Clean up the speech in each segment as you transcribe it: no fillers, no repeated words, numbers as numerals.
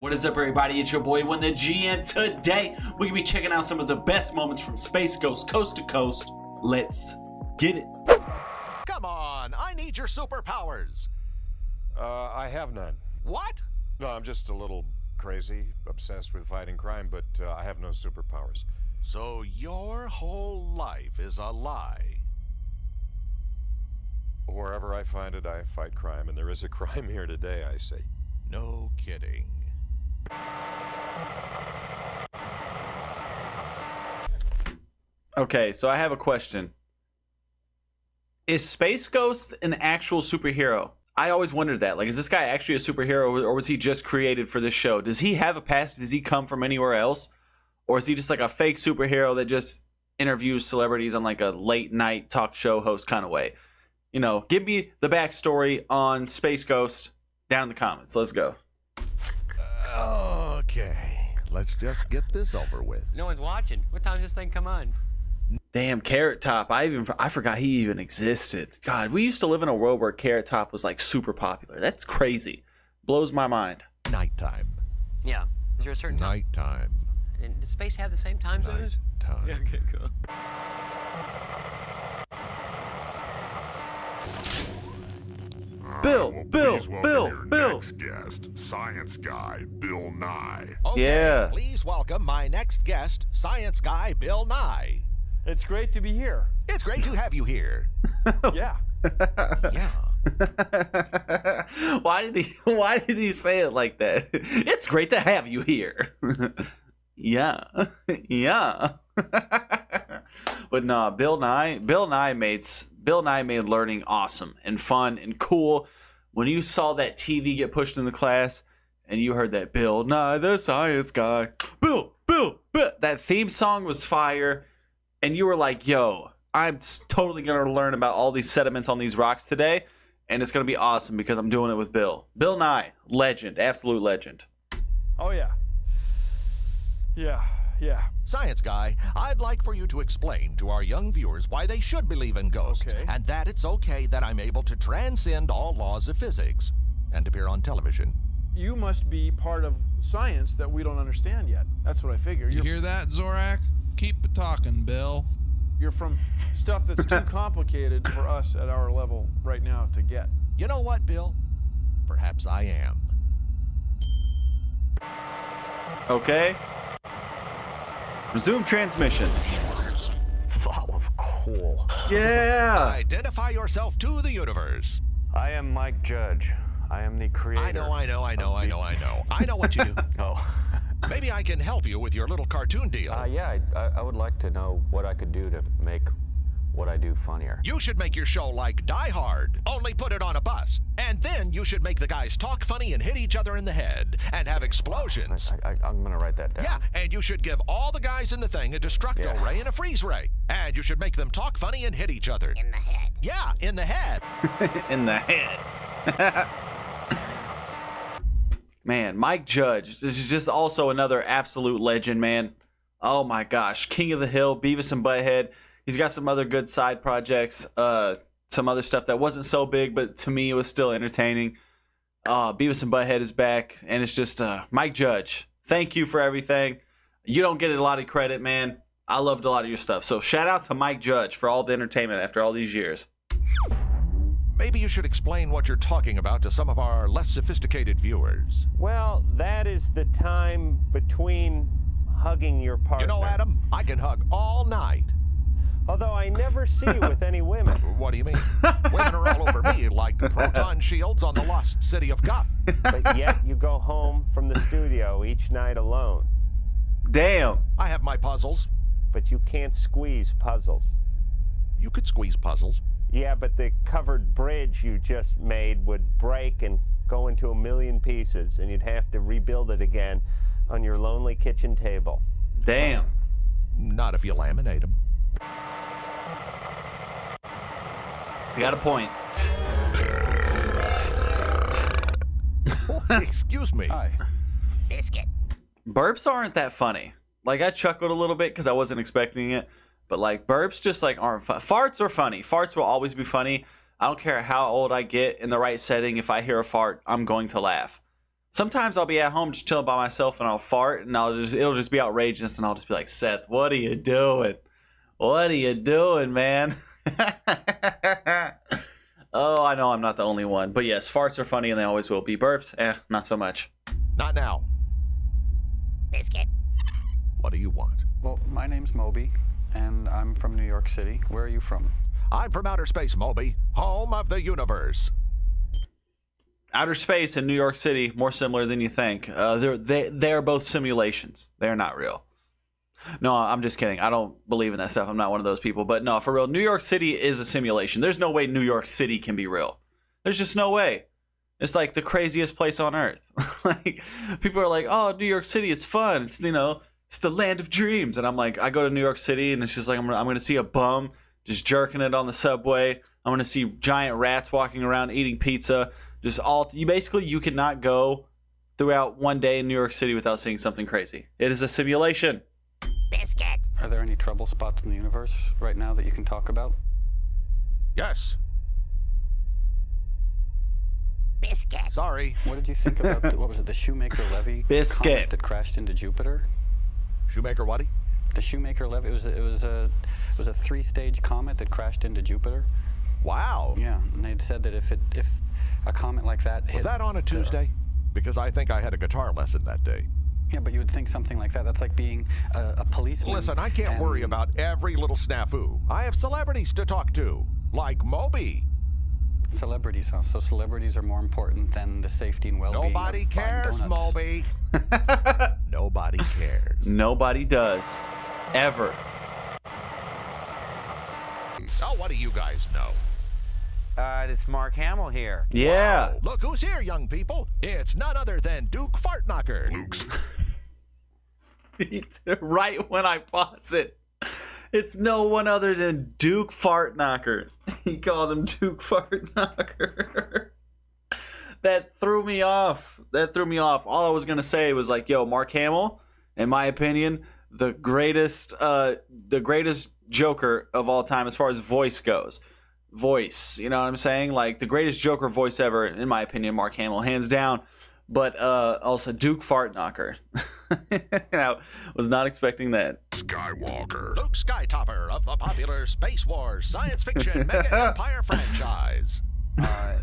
What is up, everybody? It's your boy Winn the G, and today we're gonna be checking out some of the best moments from Space Ghost Coast to Coast. Let's get it. Come on, I need your superpowers. I have none. What? No, I'm just a little crazy, obsessed with fighting crime, but I have no superpowers. So your whole life is a lie. Wherever I find it, I fight crime, and there is a crime here today, I say. No kidding. Okay, so I have a question. Is Space Ghost an actual superhero? I always wondered that. Like, is this guy actually a superhero, or was he just created for this show? Does he have a past? Does he come from anywhere else? Or is he just like a fake superhero that just interviews celebrities on like a late night talk show host kind of way? You know, give me the backstory on Space Ghost down in the comments. Let's go. Okay, let's just get this over with. No one's watching. What time's this thing come on? Damn, Carrot Top. I forgot he even existed. God, we used to live in a world where Carrot Top was like super popular. That's crazy. Blows my mind. Nighttime. Yeah. Is there a certain time? Nighttime. And does space have the same time zone? Nighttime. Yeah, okay, cool. Bill. Next guest, science guy Bill Nye. Okay, Yeah. please welcome my next guest, science guy Bill Nye. It's great to be here. It's great to have you here. Yeah. Yeah. Why did he say it like that? It's great to have you here. Yeah. But nah, Bill Nye made learning awesome and fun and cool. When you saw that TV get pushed in the class and you heard that Bill Nye the Science Guy, Bill, that theme song was fire, and you were like, yo, I'm totally gonna learn about all these sediments on these rocks today, and it's gonna be awesome because I'm doing it with Bill. Bill Nye, legend, absolute legend. Oh, yeah. Yeah. Science guy, I'd like for you to explain to our young viewers why they should believe in ghosts, Okay. and that it's okay that I'm able to transcend all laws of physics and appear on television. You must be part of science that we don't understand yet. That's what I figure. You hear that, Zorak? Keep it talking, Bill. You're from stuff that's too complicated for us at our level right now to get. You know what, Bill? Perhaps I am. Okay. Resume transmission. That was cool. Yeah. Identify yourself to the universe. I am Mike Judge. I am the creator. I know. I know what you do. Oh. Maybe I can help you with your little cartoon deal. Yeah, I would like to know what I could do to make what I do funnier. You should make your show like Die Hard, only put it on a bus. And then you should make the guys talk funny and hit each other in the head and have explosions. I'm gonna write that down. Yeah, and you should give all the guys in the thing a destructo ray and a freeze ray. And you should make them talk funny and hit each other. In the head. Yeah, in the head. In the head. Man, Mike Judge. This is just also another absolute legend, man. Oh my gosh. King of the Hill, Beavis and Butthead. He's got some other good side projects, some other stuff that wasn't so big, but to me it was still entertaining. Beavis and Butthead is back, and it's just Mike Judge. Thank you for everything. You don't get a lot of credit, man. I loved a lot of your stuff. So shout out to Mike Judge for all the entertainment after all these years. Maybe you should explain what you're talking about to some of our less sophisticated viewers. Well, that is the time between hugging your partner. You know, Adam, I can hug all night. Although I never see you with any women. What do you mean? Women are all over me like proton shields on the lost city of Guff. But yet you go home from the studio each night alone. Damn. I have my puzzles. But you can't squeeze puzzles. You could squeeze puzzles. Yeah, but the covered bridge you just made would break and go into a million pieces, and you'd have to rebuild it again on your lonely kitchen table. Damn. Not if you laminate them. You got a point. Oh, excuse me. Hi. Biscuit. Burps aren't that funny. Like, I chuckled a little bit because I wasn't expecting it. But, like, burps just, like, aren't fun. Farts are funny. Farts will always be funny. I don't care how old I get in the right setting. If I hear a fart, I'm going to laugh. Sometimes I'll be at home just chilling by myself and I'll fart and it'll just be outrageous and I'll just be like, Seth, what are you doing? What are you doing, man? Oh, I know I'm not the only one. But yes, farts are funny and they always will be. Burps, not so much. Not now. Biscuit. What do you want? Well, my name's Moby, and I'm from New York City. Where are you from? I'm from outer space, Moby, home of the universe. Outer space and New York City, more similar than you think. They're both simulations. They're not real. No, I'm just kidding. I don't believe in that stuff. I'm not one of those people. But no, for real, New York City is a simulation. There's no way New York City can be real. There's just no way. It's like the craziest place on earth. Like, people are like, oh, New York City, it's fun. It's, it's the land of dreams. And I'm like, I go to New York City and it's just like, I'm going to see a bum just jerking it on the subway. I'm going to see giant rats walking around eating pizza. You cannot go throughout one day in New York City without seeing something crazy. It is a simulation. Biscuit. Are there any trouble spots in the universe right now that you can talk about? Yes. Biscuit. Sorry. What did you think about, the Shoemaker-Levy Biscuit. comet that crashed into Jupiter? Shoemaker Waddy? The Shoemaker-Levy, it was a 3-stage comet that crashed into Jupiter. Wow. Yeah, and they'd said that if a comet like that hit... Was that on a Tuesday? Because I think I had a guitar lesson that day. Yeah, but you would think something like that. That's like being a policeman. Listen, I can't worry about every little snafu. I have celebrities to talk to, like Moby. Celebrities, huh? So celebrities are more important than the safety and well-being Nobody of buying cares, donuts. Moby. Nobody cares. Nobody does. Ever. So what do you guys know? It's Mark Hamill here. Yeah. Whoa, look who's here, young people. It's none other than Duke Fartknocker. Luke's. Right when I pause it. It's no one other than Duke Fartknocker. He called him Duke Fartknocker. That threw me off. All I was going to say was like, yo, Mark Hamill, in my opinion, the greatest Joker of all time as far as voice goes. Voice, you know what I'm saying? Like, the greatest Joker voice ever, in my opinion, Mark Hamill, hands down. But also Duke Fartknocker. I was not expecting that. Skywalker. Luke Skytopper of the popular Space Wars science fiction mega empire franchise. I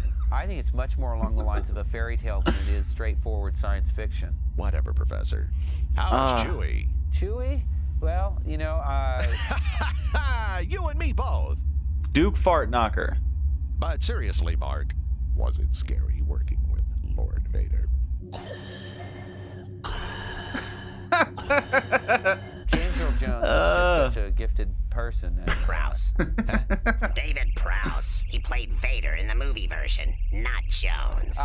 think it's much more along the lines of a fairy tale than it is straightforward science fiction. Whatever, Professor. How's Chewie? Chewie? Well, you and me both. Duke Fartknocker. But seriously, Mark, was it scary working with Lord Vader? James Earl Jones is just such a gifted person. Prowse. David Prowse. He played Vader in the movie version, not Jones.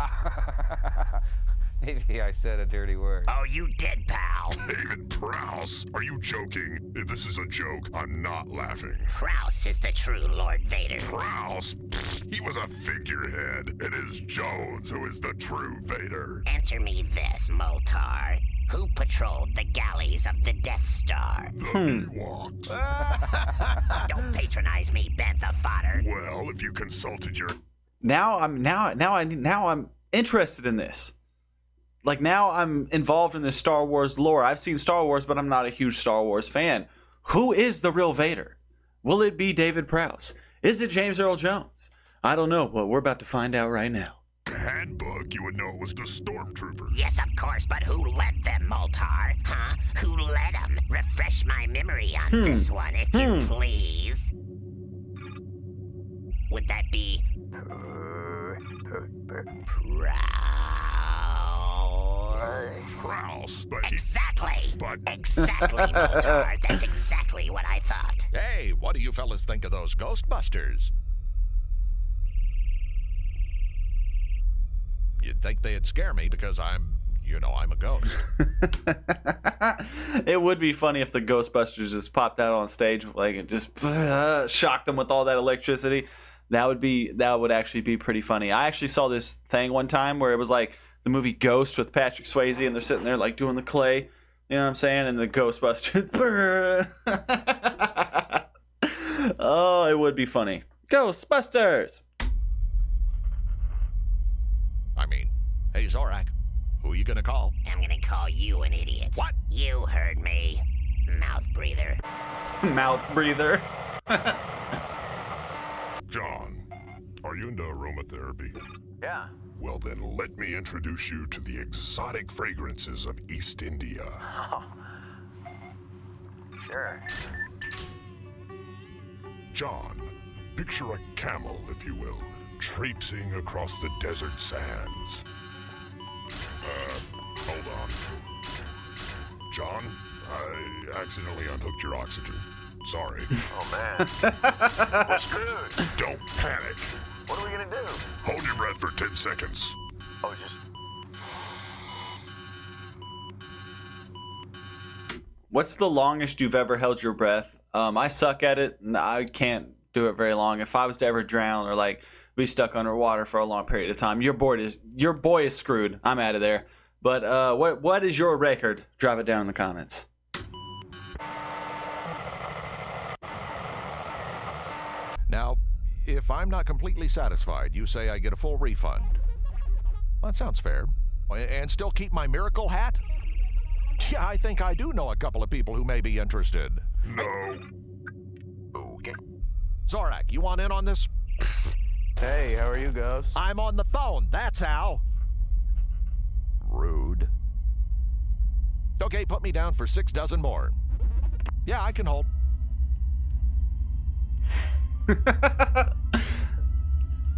Maybe I said a dirty word. Oh, you did, pal. David Prowse. Are you joking? If this is a joke, I'm not laughing. Prowse is the true Lord Vader. Prowse? Pfft, he was a figurehead. It is Jones who is the true Vader. Answer me this, Moltar. Who patrolled the galleys of the Death Star? The Ewoks. Don't patronize me, Bantha fodder. Well, if you consulted your... Now I'm interested in this. Like, now I'm involved in this Star Wars lore. I've seen Star Wars, but I'm not a huge Star Wars fan. Who is the real Vader? Will it be David Prowse? Is it James Earl Jones? I don't know, but we're about to find out right now. handbook, you would know it was the stormtroopers. Yes, of course, but who led them, Moltar? Huh? Who led them? Refresh my memory on this one, if you please. Would that be... Prowse. Exactly. Exactly, Moltar. That's exactly what I thought. Hey, what do you fellas think of those Ghostbusters? You'd think they'd scare me because I'm a ghost. It would be funny if the Ghostbusters just popped out on stage, like, and just shocked them with all that electricity. That would actually be pretty funny. I actually saw this thing one time where it was like the movie Ghost with Patrick Swayze, and they're sitting there like doing the clay. You know what I'm saying? And the Ghostbusters. Oh, it would be funny. Ghostbusters. I mean, hey, Zorak, Who you gonna call? I'm gonna call you an idiot. What? You heard me. Mouth breather. Mouth breather. John, are you into aromatherapy? Yeah. Well then, let me introduce you to the exotic fragrances of East India. Oh. Sure. John, picture a camel, if you will, traipsing across the desert sands. Hold on. John, I accidentally unhooked your oxygen. Sorry. Oh, man. We're screwed. Don't panic. What are we gonna do? Hold your breath for 10 seconds. Oh, just... What's the longest you've ever held your breath? I suck at it. I can't do it very long. If I was to ever drown or like be stuck underwater for a long period of time, your boy is screwed. I'm out of there. But what is your record? Drop it down in the comments. Now, if I'm not completely satisfied, you say I get a full refund. Well, that sounds fair. And still keep my miracle hat? Yeah, I think I do know a couple of people who may be interested. No. Okay. Zorak, you want in on this? Hey, how are you, Ghost? I'm on the phone, that's how. Rude. Okay, put me down for 6 dozen more. Yeah, I can hold.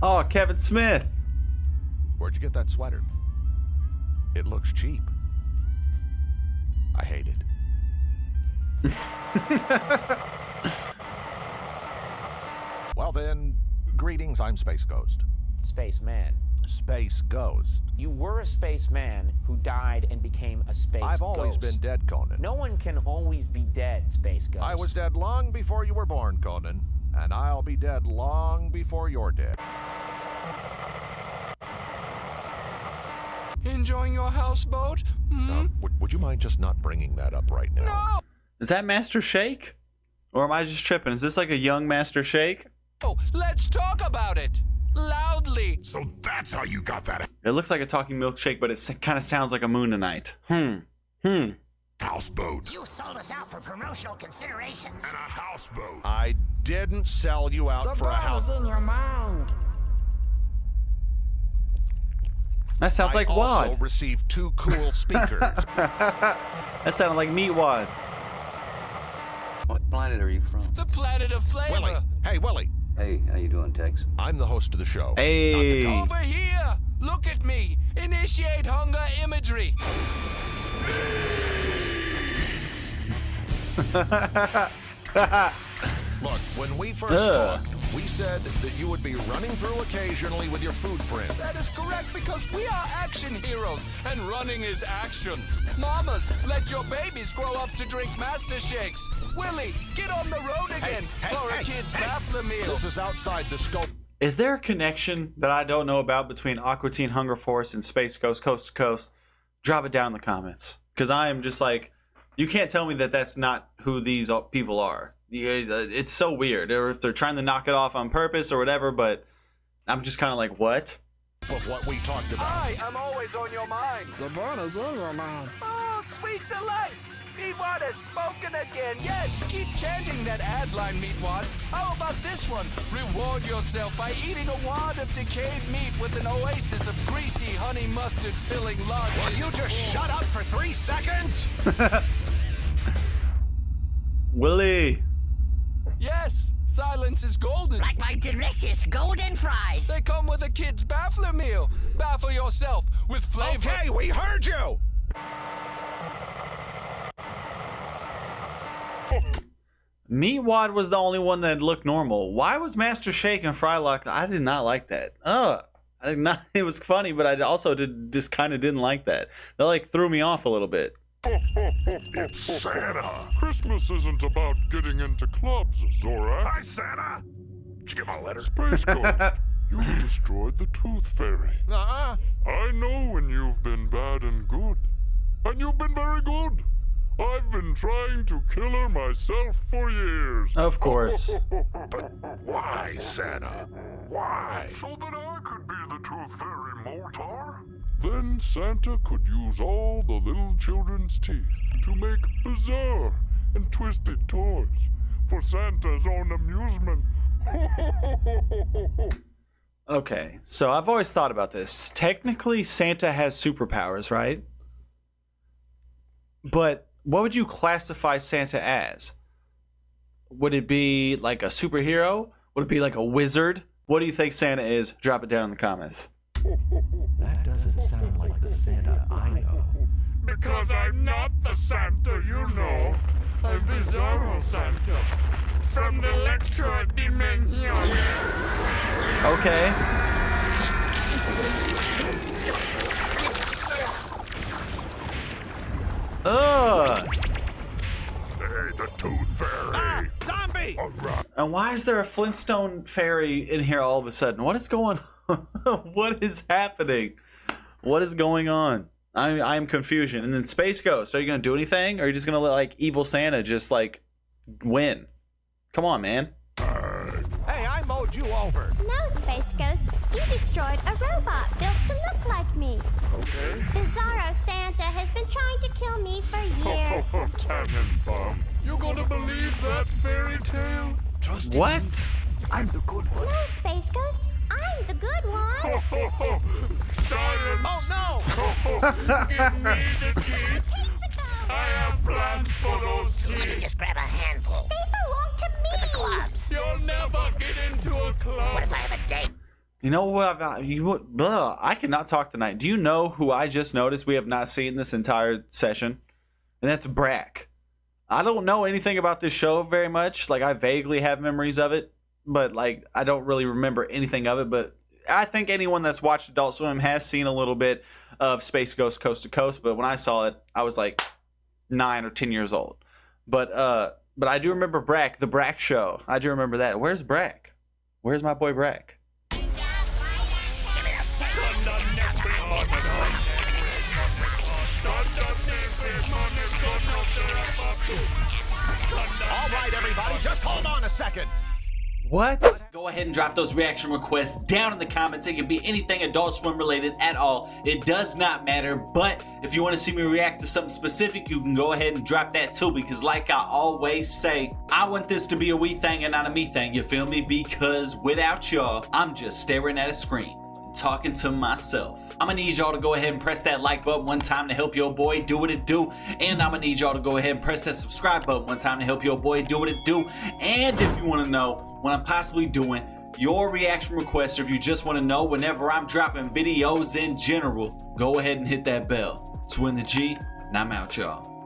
Oh, Kevin Smith. Where'd you get that sweater? It looks cheap. I hate it. Well then, greetings, I'm Space Ghost. Spaceman. Space Ghost. You were a spaceman who died and became a space ghost. I've always been dead, Conan. No one can always be dead, Space Ghost. I was dead long before you were born, Conan. And I'll be dead long before you're dead. Enjoying your houseboat? Would you mind just not bringing that up right now? No! Is that Master Shake? Or am I just tripping? Is this like a young Master Shake? Oh, let's talk about it. Loudly. So that's how you got that It looks like a talking milkshake, but it kind of sounds like a Moonanite. houseboat. You sold us out for promotional considerations. And a houseboat. I didn't sell you out for a house. The ball is in your mind. That sounds like I also Wad. received 2 cool speakers. That sounded like Meat Wad. What planet are you from? The planet of flavor. Willie. Hey, Willie. Hey, how you doing, Tex? I'm the host of the show. Hey. Over here. Look at me. Initiate hunger imagery. Look, when we first talked, we said that you would be running through occasionally with your food friends. That is correct because we are action heroes and running is action. Mamas, let your babies grow up to drink Master Shakes. Willie, get on the road again for a kid's baffler meal. This is outside the scope. Is there a connection that I don't know about between Aqua Teen Hunger Force and Space Ghost Coast to Coast? Drop it down in the comments. Because I am just like, you can't tell me that that's not who these people are. It's so weird. Or if they're trying to knock it off on purpose or whatever, but I'm just kind of like, what? Of what we talked about. I am always on your mind. The ball is in your mind. Oh, sweet delight. Meatwad has spoken again. Yes, keep changing that ad line, Meatwad. How about this one? Reward yourself by eating a wad of decayed meat with an oasis of greasy honey mustard filling lard. Will you just shut up for 3 seconds? Willie. Yes, silence is golden. Like my delicious golden fries. They come with a kid's baffler meal. Baffle yourself with flavor. Okay, we heard you. Meat Wad was the only one that looked normal. Why was Master Shake and Frylock? I did not like that. I did not. It was funny, but I also just kind of didn't like that. That like threw me off a little bit. It's Santa. Christmas isn't about getting into clubs, Zorak. Hi, Santa. Did you get my letter? Space Ghost, you destroyed the Tooth Fairy. Uh-uh. I know when you've been bad and good. And you've been very good. I've been trying to kill her myself for years. Of course. But why, Santa? Why? So that I could be the Tooth Fairy Motar? Then Santa could use all the little children's teeth to make bizarre and twisted toys for Santa's own amusement. Okay, so I've always thought about this. Technically, Santa has superpowers, right? But what would you classify Santa as? Would it be like a superhero? Would it be like a wizard? What do you think Santa is? Drop it down in the comments. That doesn't sound like the Santa I know. Because I'm not the Santa you know. I'm Bizarro Santa. From the Electro Dimension. Okay. Ugh. Hey, the Tooth Fairy. Ah, zombie! And why is there a Flintstone fairy in here all of a sudden? What is going on? What is happening? What is going on? I am confusion. And then Space Ghost, are you going to do anything? Or are you just going to let like evil Santa just like win? Come on, man. Hey, I mowed you over. No, Space Ghost. You destroyed a robot built to look like me. Okay. Bizarro Santa has been trying to kill me for years. Tannenbaum. You gonna believe that fairy tale? Trust what? Me. I'm the good one. No, Space Ghost. I'm the good one. Silence! Oh, no! Give me the teeth. I have plans for those teeth. Just grab a handful. They belong to me. For the clubs. You'll never get into a club. What if I have a date? You know what? I cannot talk tonight. Do you know who I just noticed we have not seen this entire session? And that's Brack. I don't know anything about this show very much. Like, I vaguely have memories of it, but like I don't really remember anything of it. But I think anyone that's watched Adult Swim has seen a little bit of Space Ghost Coast to Coast. But when I saw it, I was like 9 or 10 years old. But I do remember Brack, the Brack Show. I do remember that. Where's Brack? Where's my boy Brack? All right, everybody, just hold on a second. What? Go ahead and drop those reaction requests down in the comments. It can be anything Adult Swim related at all. It does not matter. But if you want to see me react to something specific, you can go ahead and drop that too. Because like I always say, I want this to be a we thing and not a me thing. You feel me? Because without y'all, I'm just staring at a screen, talking to myself. I'm gonna need y'all to go ahead and press that like button one time to help your boy do what it do. And I'm gonna need y'all to go ahead and press that subscribe button one time to help your boy do what it do. And if you wanna know when I'm possibly doing your reaction requests, or if you just wanna know whenever I'm dropping videos in general, go ahead and hit that bell. It's Winn the G, and I'm out, y'all.